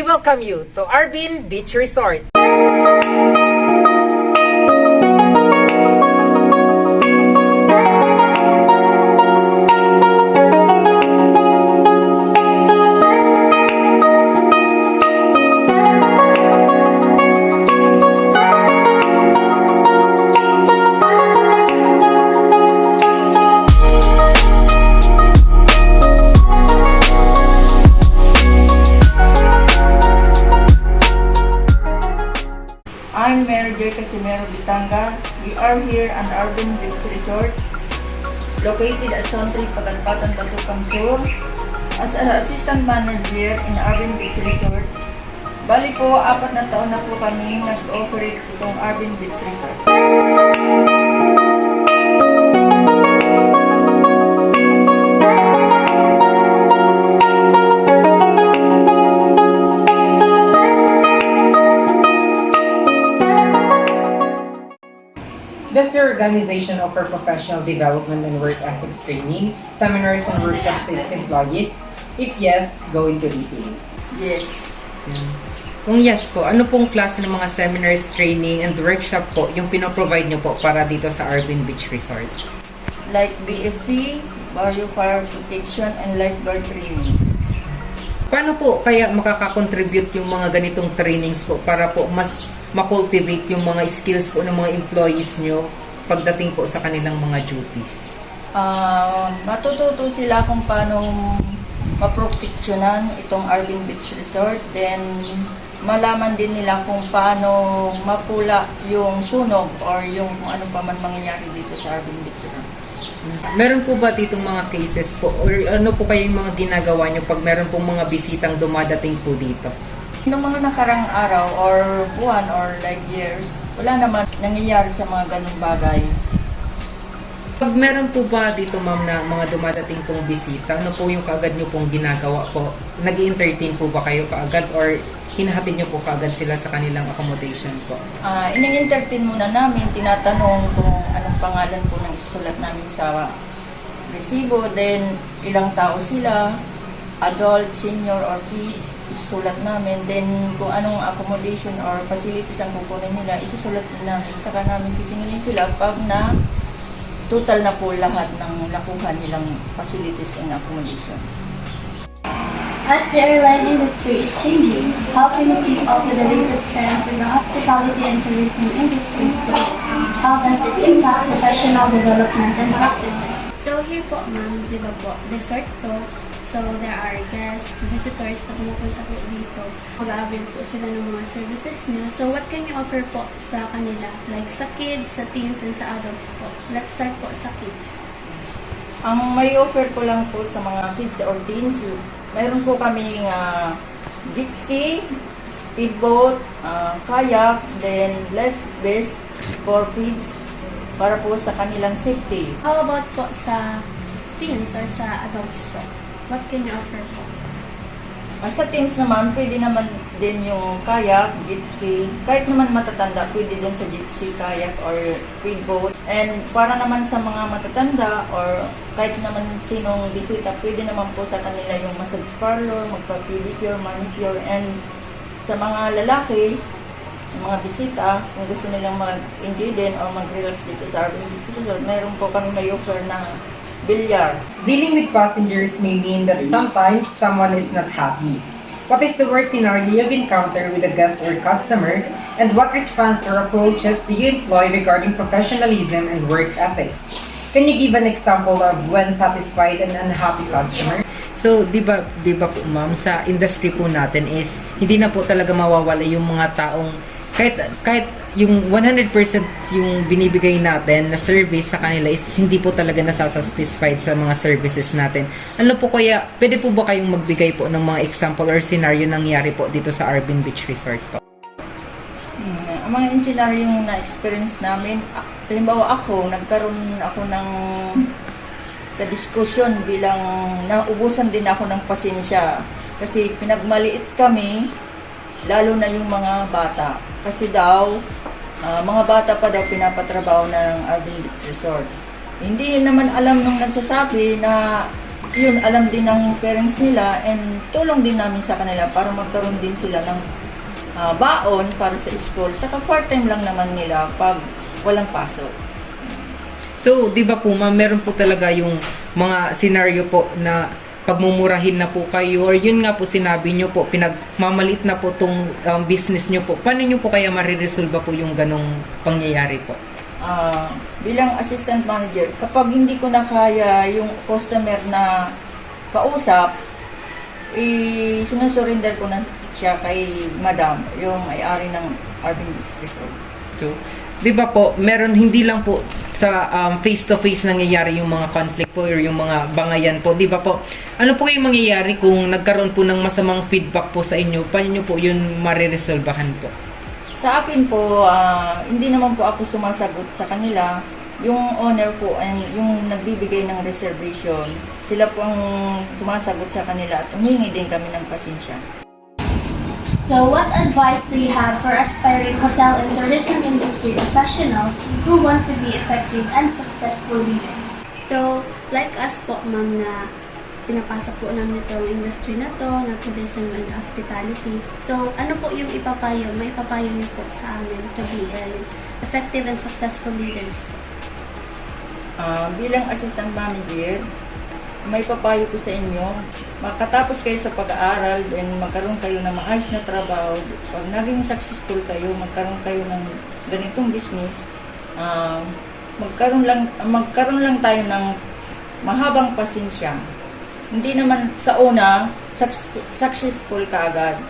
welcome you to Arbin Beach Resort. I'm Mary Joy Casimero Bitanga. We are here at Arbin Beach Resort, located at Sontri, Pagalpatan, Batukang Sur. As an assistant manager in Arbin Beach Resort, bali po, 4 na taon na po kami nag-operate itong Arbin Beach Resort. Does your organization offer professional development and work ethics training, seminars and workshops to its employees? If yes, go into detail. Yes. Kung yes po, ano pong klase ng mga seminars, training, and workshop po yung pinoprovide nyo po para dito sa Arbin Beach Resort? Like BFP, Barrio Fire Protection, and Lifeguard Training. Paano po kaya makakakontribute yung mga ganitong trainings po para po mas makultivate yung mga skills po ng mga employees nyo pagdating po sa kanilang mga duties? Matututo sila kung paano maproteksyonan itong Arbin Beach Resort. Then, malaman din nila kung paano mapula yung sunog or yung kung ano pa man mangyayari dito sa Arbin Beach Resort. Meron po ba ditong mga cases po or ano po kayo yung mga ginagawa nyo pag meron pong mga bisitang dumadating po dito? Noong mga nakarang araw or buwan or like years, wala naman nangyayari sa mga ganung bagay. Pag meron po ba dito ma'am na mga dumadating pong bisita, ano po yung kaagad nyo pong ginagawa po? Nag-i-entertain po ba kayo kaagad or hinahatid nyo po kaagad sila sa kanilang accommodation po? Ining-entertain muna namin, tinatanong kung anong pangalan po ng isusulat namin sa resibo, then ilang tao sila, adult, senior, or kids, isusulat namin. Then, kung anong accommodation or facilities ang kukunin nila, isusulat din namin. Saka namin sisingilin sila pag na total na po lahat ng nakuha nilang facilities and accommodation. As the airline industry is changing, how can you keep up with the latest trends in the hospitality and tourism industries today? How does it impact professional development and practices? So here po ma'am, di ba po, resort to. So there are guests, visitors na pumupunta po dito. Mag-avail po sila ng mga services nyo. So what can you offer po sa kanila? Like sa kids, sa teens, and sa adults po. Let's start po sa kids. Ang may offer ko lang po sa mga kids or teens, mayroon po kaming jet ski, speedboat, kayak, then life vest for kids para po sa kanilang safety. How about po sa teens or sa adults po? What can you offer po? Sa teens naman, pwede naman din yung kayak, jet ski. Kahit naman matatanda, pwede din sa jet ski, kayak, or speedboat. And para naman sa mga matatanda, or kahit naman sinong bisita, pwede naman po sa kanila yung massage parlor, magpa-pedicure, manicure. And sa mga lalaki, yung mga bisita, kung gusto nilang mag-enjoy din o mag-relax dito sa Arbin Beach Resort, mayroon po kami may offer na bilyar. Dealing with passengers may mean that sometimes someone is not happy. What is the worst scenario you've encountered with a guest or customer, and what response or approaches do you employ regarding professionalism and work ethics? Can you give an example of when satisfied and unhappy customer? So, di ba po ma'am, sa industry po natin is hindi na po talaga mawawala yung mga taong kahit yung 100% yung binibigay natin na service sa kanila is hindi po talaga nasasatisfied sa mga services natin. Ano po kaya, pwede po ba kayong magbigay po ng mga example or scenario nangyari po dito sa Arbin Beach Resort po? Ang mga scenario yung na-experience namin, halimbawa nagkaroon ako ng diskusyon bilang naubusan din ako ng pasensya kasi pinagmaliit kami, lalo na yung mga bata. Kasi daw, mga bata pa daw pinapatrabaho ng Arbin Beach Resort. Hindi naman alam nung nagsasabi na yun, alam din ng parents nila and tulong din namin sa kanila para magkaroon din sila ng baon para sa school. Saka part-time lang naman nila pag walang pasok. So, di ba po ma'am, meron po talaga yung mga scenario po na pagmumurahin na po kayo or yun nga po sinabi nyo po, pinagmamalit na po tong business nyo po. Paano nyo po kaya mariresolve po yung ganong pangyayari po? Bilang assistant manager, kapag hindi ko na kaya yung customer na kausap, sinusurrender ko na siya kay madam, yung may-ari ng Urban Beach Resort. So, di ba po, meron hindi lang po sa face-to-face nangyayari yung mga conflict po or yung mga bangayan po, di ba po? Ano po yung mangyayari kung nagkaroon po ng masamang feedback po sa inyo? Paano nyo po yun mariresolbahan po? Sa akin po, hindi naman po ako sumasagot sa kanila. Yung owner po, and yung nagbibigay ng reservation, sila po ang sumasagot sa kanila at humingi din kami ng pasensya. So, what advice do you have for aspiring hotel and tourism industry professionals who want to be effective and successful leaders? So, like us po, ma'am, na pinapasok po namin itong industry na to, na tourism and hospitality. So, ano po yung may ipapayo niyo po sa amin to be effective and successful leaders po? Bilang assistant manager, may papayo ko sa inyo, makatapos kayo sa pag-aaral, then magkaroon kayo ng maayos na trabaho, pag naging successful kayo, magkaroon kayo ng ganitong business, magkaroon lang tayo ng mahabang pasensya. Hindi naman sa una, successful ka agad.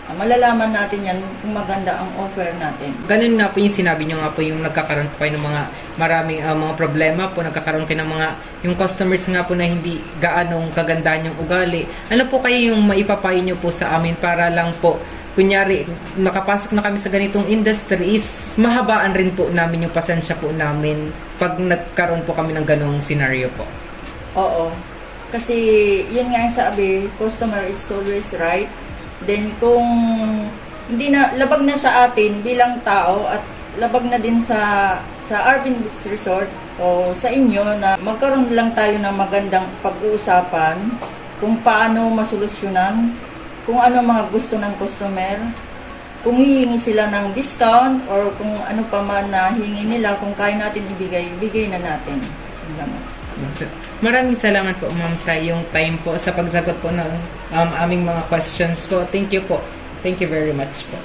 Malalaman natin yan kung maganda ang offer natin. Ganun nga po yung sinabi nyo nga po yung nagkakaroon po kayo ng mga maraming mga problema po, nagkakaroon kayo ng mga yung customers nga po na hindi gaanong kagandaan yung ugali. Ano po kayo yung maipapayo nyo po sa amin para lang po, kunyari, nakapasok na kami sa ganitong industry is mahabaan rin po namin yung pasensya po namin pag nagkaroon po kami ng ganong scenario po. Oo. Kasi yun nga yung sabi, customer is always right. Then kung hindi na labag na sa atin bilang tao at labag na din sa Urban Beach Resort o sa inyo na magkaroon lang tayo ng magandang pag-uusapan kung paano masolusyonan, kung ano mga gusto ng customer, kung hihingi sila ng discount or kung ano pa man na hihingi nila, kung kaya natin ibigay na natin. Yun naman. Maraming salamat po ma'am sa yung time po sa pagsagot po ng aming mga questions po. Thank you po. Thank you very much po.